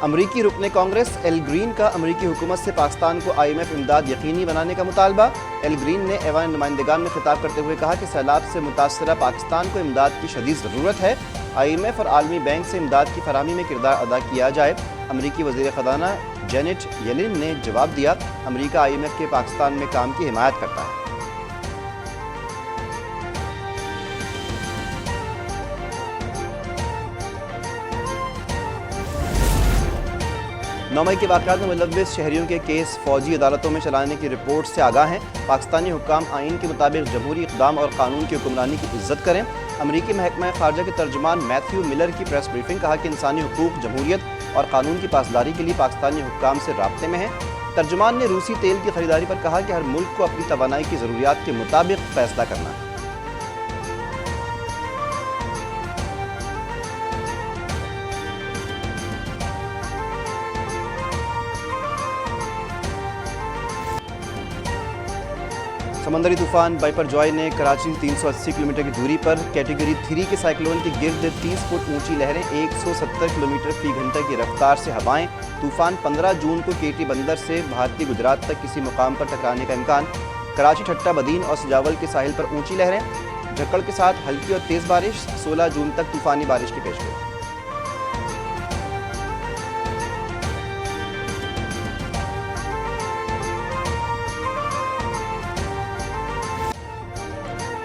अमरीकी रुकने Congress L green का अमरीकी हुकूमत से पाकिस्तान को IMF इमदाद यकीनी बनाने का मुतालबा। एल ग्रीन ने ऐवान नुमाइंदगान में खिताब करते हुए कहा कि सैलाब से मुतासरा पाकिस्तान को इमदाद की शदीद ज़रूरत है। IMF और आलमी बैंक से इमदाद की फराहमी में किरदार अदा किया जाए। अमरीकी वज़ीर ख़ज़ाना जेनेट येलेन ने जवाब दिया, अमरीका IMF के पाकिस्तान में काम की हिमायत करता है। 9 मई के वाक़यात में मुलव्विस शहरियों के केस फौजी अदालतों में चलाने की रिपोर्ट से आगाह हैं। पाकिस्तानी हुक्काम आइन के मुताबिक जमहूरी इक़दाम और कानून की हुक्मरानी की इज्जत करें। अमरीकी महकमा ख़ारजा के तर्जुमान मैथ्यू मिलर की प्रेस ब्रीफिंग, कहा कि इंसानी हुकूक, जमहूरियत और कानून की पासदारी के लिए पाकिस्तानी हुक्काम से राब्ते में हैं। तर्जुमान ने रूसी तेल की खरीदारी पर कहा कि हर मुल्क को अपनी तवानाई की ज़रूरियात के मुताबिक फ़ैसला करना है। समंदरी तूफान बाइपरजॉय ने कराची 380 किलोमीटर की दूरी पर कैटेगरी 3 के साइक्लोन के गिर्द 30 फुट ऊंची लहरें, 170 किलोमीटर फी घंटे की रफ्तार से हवाएं। तूफान 15 जून को केटी बंदर से भारतीय गुजरात तक किसी मुकाम पर टकराने का इम्कान। कराची, ठट्टा, बदीन और सजावल के साहिल पर ऊंची लहरें, झक्कड़ के साथ हल्की और तेज़ बारिश। 16 जून तक तूफानी बारिश की पेशगोई।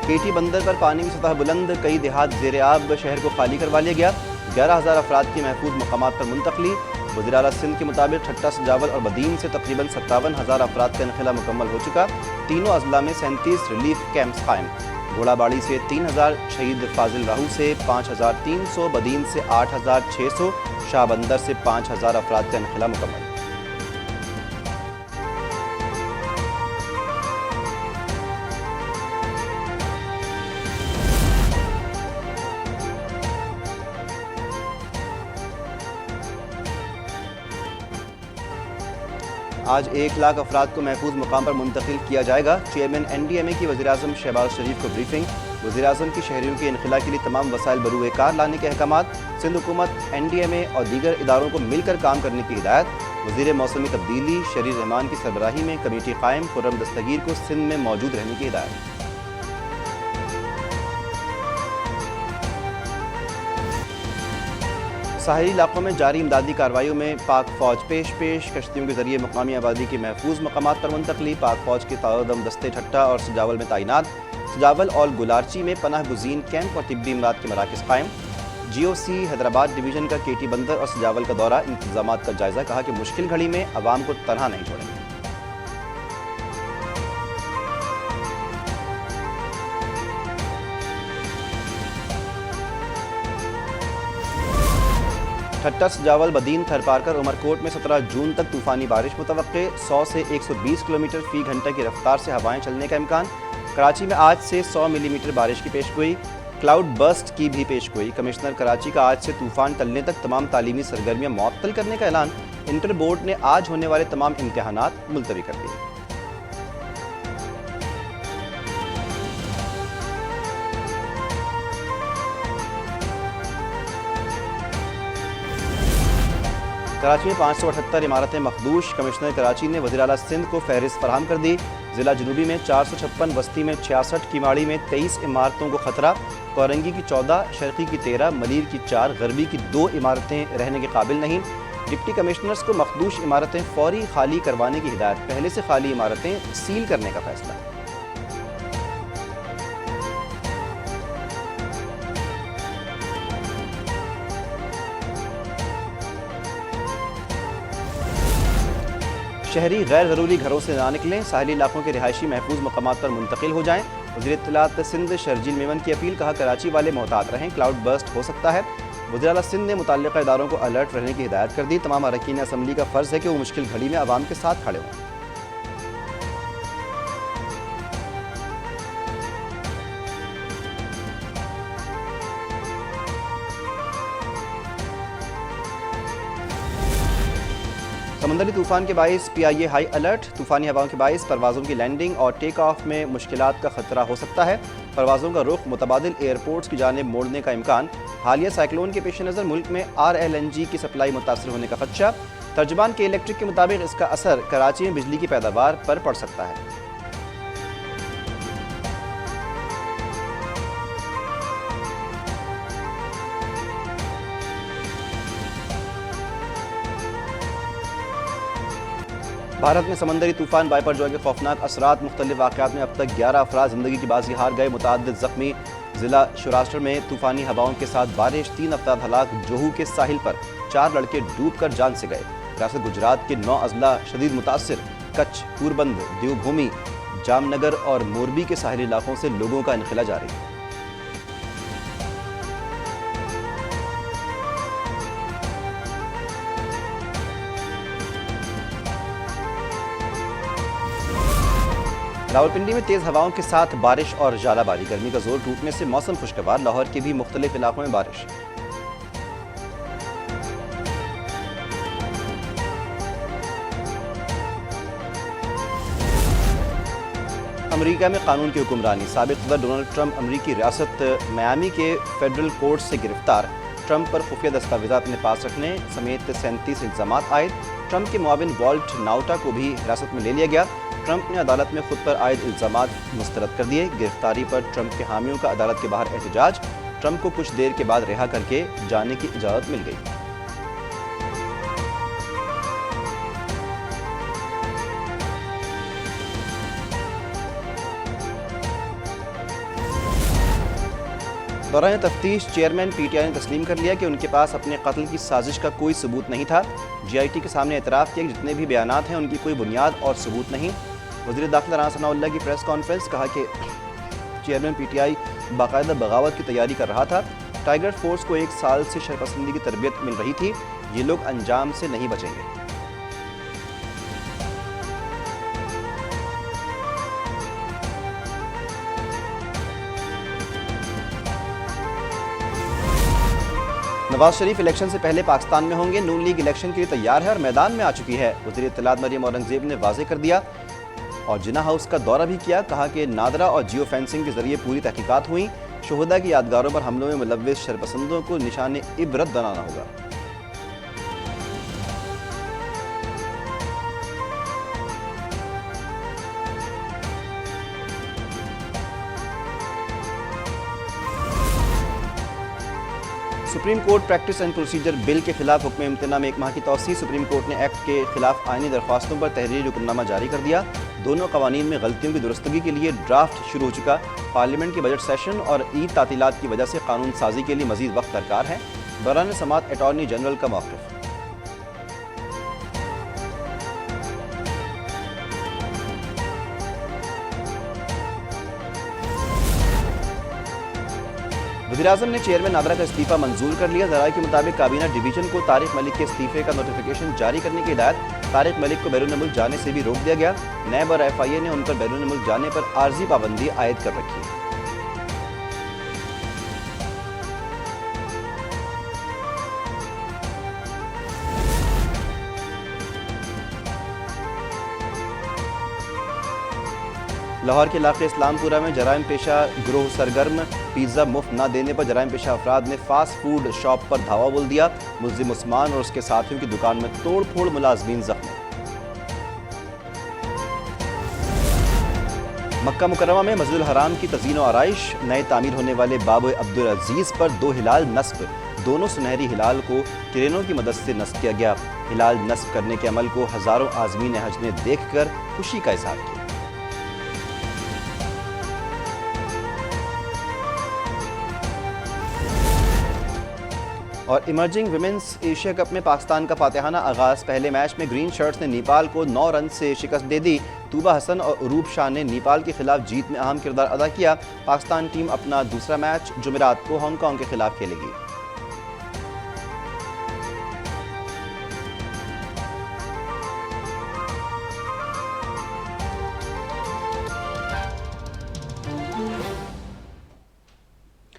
केटी बंदर पर पानी की सतह बुलंद, कई देहात ज़ेर आब, शहर को खाली करवा लिया गया। 11,000 अफराद की महफूज मकामात पर मुंतकली। वज़ीर आला सिंध के मुताबिक ठट्टा, सजावल और बदीन से तकरीबन 57,000 अफराद का इनखला मुकम्मल हो चुका। तीनों अजला में 37 रिलीफ कैंप्स कायम। घोड़ाबाड़ी से 3,000, शहीद फाजिल राहू से 5,300, बदीन से 8,600, शाहबंदर से 5,000 अफराद का इनखला मुकम्मल। आज 1 लाख अफराद को महफूज मकाम पर मुंतकिल किया जाएगा। चेयरमैन NDMA की वज़ीर-ए-आज़म शहबाज शरीफ को ब्रीफिंग। वज़ीर-ए-आज़म की शहरियों के इनखला के लिए तमाम वसाइल बरूए कार लाने के अहकामात। सिंध हुकूमत, NDMA और दीगर इदारों को मिलकर काम करने की हिदायत। वज़ीर मौसमी तब्दीली शरीर रहमान की सरबराही में कमेटी कायम। खुर्रम दस्तगीर को सिंध में मौजूद रहने की हिदायत। साहिली इलाकों में जारी इमदादी कार्रवाइयों में पाक फ़ौज पेश कश्तियों के जरिए मुकामी आबादी की महफूज मकामात पर मुंतकली। पाक फ़ौज के ताउदम दस्ते ठट्टा और सजावल में तैनात। सजावल और गुलारची में पनाह गुज़ीन कैंप और तिब्बी इमदाद के मराकज़ कायम। GOC हैदराबाद डिवीज़न का केटी बंदर और सजावल का दौरा, इंतजामात का जायज़ा, कहा कि मुश्किल घड़ी में अवाम को तनहा नहीं छोड़ेंगे। ठट्टा, सजावल, बदीन, थरपारकर, उमरकोट में 17 जून तक तूफ़ानी बारिश मुतवक्के। 100 से 120 किलोमीटर फ़ी घंटे की रफ्तार से हवाएं चलने का इम्कान। कराची में आज से 100 मिलीमीटर बारिश की पेशगोई। क्लाउड बर्स्ट की भी पेशगोई। कमिश्नर कराची का आज से तूफ़ान टलने तक तमाम तालीमी सरगर्मियाँ मुअत्तल करने का ऐलान। इंटर बोर्ड ने आज होने वाले तमाम इम्तिहानात मुलतवी कर दिए। कराची में 578 इमारतें मखदूश। कमिश्नर कराची ने वज़ीर आला सिंध को फहरिस्त फराहम कर दी। ज़िला जनूबी में 456, बस्ती में 66, किमाड़ी में 23 इमारतों को खतरा। कोरंगी की 14, शर्की की 13, मलीर की 4, गरबी की 2 इमारतें रहने के काबिल नहीं। डिप्टी कमिश्नर्स को मखदूश इमारतें फौरी खाली करवाने की हिदायत। पहले से खाली इमारतें सील करने का फैसला। शहरी गैर ज़रूरी घरों से ना निकलें। साहिली इलाकों के रिहायशी महफूज मकामात पर मुंतकिल हो जाएँ। वज़ीर इत्तलात सिंध शर्जील मेमन की अपील, कहा कराची वाले मोहतात रहें, क्लाउड बर्स्ट हो सकता है। वज़ीर आला सिंध ने मुतल्लिक़ा इदारों को अलर्ट रहने की हिदायत कर दी। तमाम अरकान असम्बली का फ़र्ज़ है कि वो मुश्किल घड़ी में आवाम के साथ खड़े हों। समंदरी तूफान के बाइस PIA हाई अलर्ट। तूफानी हवाओं के बाइस परवाज़ों की लैंडिंग और टेक ऑफ में मुश्किलात का खतरा हो सकता है। परवाज़ों का रुख मुतबादिल एयरपोर्ट्स की जानिब मोड़ने का इम्कान। हालिया साइक्लोन के पेश नज़र मुल्क में RLNG की सप्लाई मुतासर होने का खदशा। तर्जमान के इलेक्ट्रिक के मुताबिक इसका असर कराची में बिजली की पैदावार पर पड़ सकता है। भारत में समंदरी तूफान बाइपर जॉय के खौफनाक असरात। मुख्तलिफ वाक़यात में अब तक 11 अफराद ज़िंदगी की बाजी हार गए, मुतअद्दिद ज़ख्मी। ज़िला सौराष्ट्र में तूफ़ानी हवाओं के साथ बारिश, 3 अफराद हलाक। जोहू के साहिल पर 4 लड़के डूब कर जान से गए। रियासत गुजरात के 9 अजला शदीद मुतासिर। कच्छ, पोरबंदर, देवभूमि, जामनगर और मोरबी के साहिली इलाकों से लोगों का इनखला जारी है। रावलपिंडी में तेज़ हवाओं के साथ बारिश और जालाबारी। गर्मी का जोर टूटने से मौसम खुशगवार। लाहौर के भी मुख्तलिफ इलाकों में बारिश। अमेरिका में कानून की हुक्मरानी। साबिक सदर डोनाल्ड ट्रंप अमेरिकी रियासत मियामी के फेडरल कोर्ट से गिरफ्तार। ट्रंप पर खुफिया दस्तावेज़ अपने पास रखने समेत 37 इल्ज़ामात आयद। ट्रंप के मुआविन वॉल्ट नाउटा को भी हिरासत में ले लिया गया। ट्रंप ने अदालत में खुद पर आयद इल्ज़ामात मुस्तरद कर दिए। गिरफ्तारी पर ट्रंप के हामियों का अदालत के बाहर एहतजाज। ट्रंप को कुछ देर के बाद रिहा करके जाने की इजाज़त मिल गई। दौरान तफ्तीश चेयरमैन PTI ने तस्लीम कर लिया कि उनके पास अपने कत्ल की साजिश का कोई सबूत नहीं था। GIT के सामने एतराफ़ किया कि जितने भी बयानात हैं उनकी कोई बुनियाद और सबूत नहीं। वज़ीर दाखिला राना सनाउल्लाह की प्रेस कॉन्फ्रेंस। कहा कि चेयरमैन PTI बाकायदा बगावत की तैयारी कर रहा था। टाइगर फोर्स को 1 साल से शरपसंदी की तरबियत मिल रही थी। ये लोग अंजाम से नहीं बचेंगे। नवाज शरीफ इलेक्शन से पहले पाकिस्तान में होंगे। नून लीग इलेक्शन के लिए तैयार है और मैदान में आ चुकी है। वज़ीर इत्तलात मरियम औरंगज़ेब ने वाज़ेह कर दिया और जिन्ना हाउस का दौरा भी किया। कहा कि नादरा और जियो फेंसिंग के जरिए पूरी तहकीकात हुई। शुहदा की यादगारों पर हमलों में मुलव्विस शरपसंदों को निशाने इबरत बनाना होगा। Supreme court practice and procedure bill के खिलाफ हुक्म इम्तना में 1 माह की तौसीह। सुप्रीम कोर्ट ने एक्ट के खिलाफ आईनी दरख्वास्तों पर तहरीरी हुक्मनामा जारी कर दिया। दोनों कवानीन में गलतियों की दुरुस्तगी के लिए ड्राफ्ट शुरू हो चुका। पार्लियामेंट के बजट सेशन और ईद तातीलात की वजह से कानून साजी के लिए मजीद वक्त दरकार है। दौरान समाअत अटॉर्नी जनरल का मौक़िफ़। वज़ीर-ए-आज़म ने चेयरमैन नादरा का इस्तीफ़ा मंजूर कर लिया। ज़राए के मुताबिक काबीना डिवीजन को तारिक मलिक के इस्तीफ़े का नोटिफिकेशन जारी करने की हिदायत। तारिक मलिक को बैरून मुल्क जाने से भी रोक दिया गया। नैब और FIA ने उन पर बैरून मुल्क जाने पर आर्जी पाबंदी आयद कर रखी है। लाहौर के इलाके इस्लामपुरा में जराइम पेशा गिरोह सरगर्म। पिज़्ज़ा मुफ्त न देने पर जराइम पेशा अफराद ने फास्ट फूड शॉप पर धावा बोल दिया। मुल्ज़िम उस्मान और उसके साथियों की दुकान में तोड़ फोड़, मुलाजमीन जख्मी। मक्का मुकर्रमा में मस्जिदुल हराम की तज़ीन व आराइश। नए तामीर होने वाले बाब अब्दुल अजीज़ पर 2 हिलाल नस्ब। दोनों सुनहरी हिलाल को क्रेनों की मदद से नस्ब किया गया। हिलाल नस्ब करने के अमल को हज़ारों आज़मीन हज ने देख कर खुशी का इज़हार किया। और इमर्जिंग विमेंस एशिया कप में पाकिस्तान का फातिहाना आगाज़। पहले मैच में ग्रीन शर्ट्स ने नेपाल को 9 रन से शिकस्त दे दी। तूबा हसन और अरूप शाह ने नेपाल के खिलाफ जीत में अहम किरदार अदा किया। पाकिस्तान टीम अपना दूसरा मैच जुमेरात को हांगकांग के खिलाफ खेलेगी।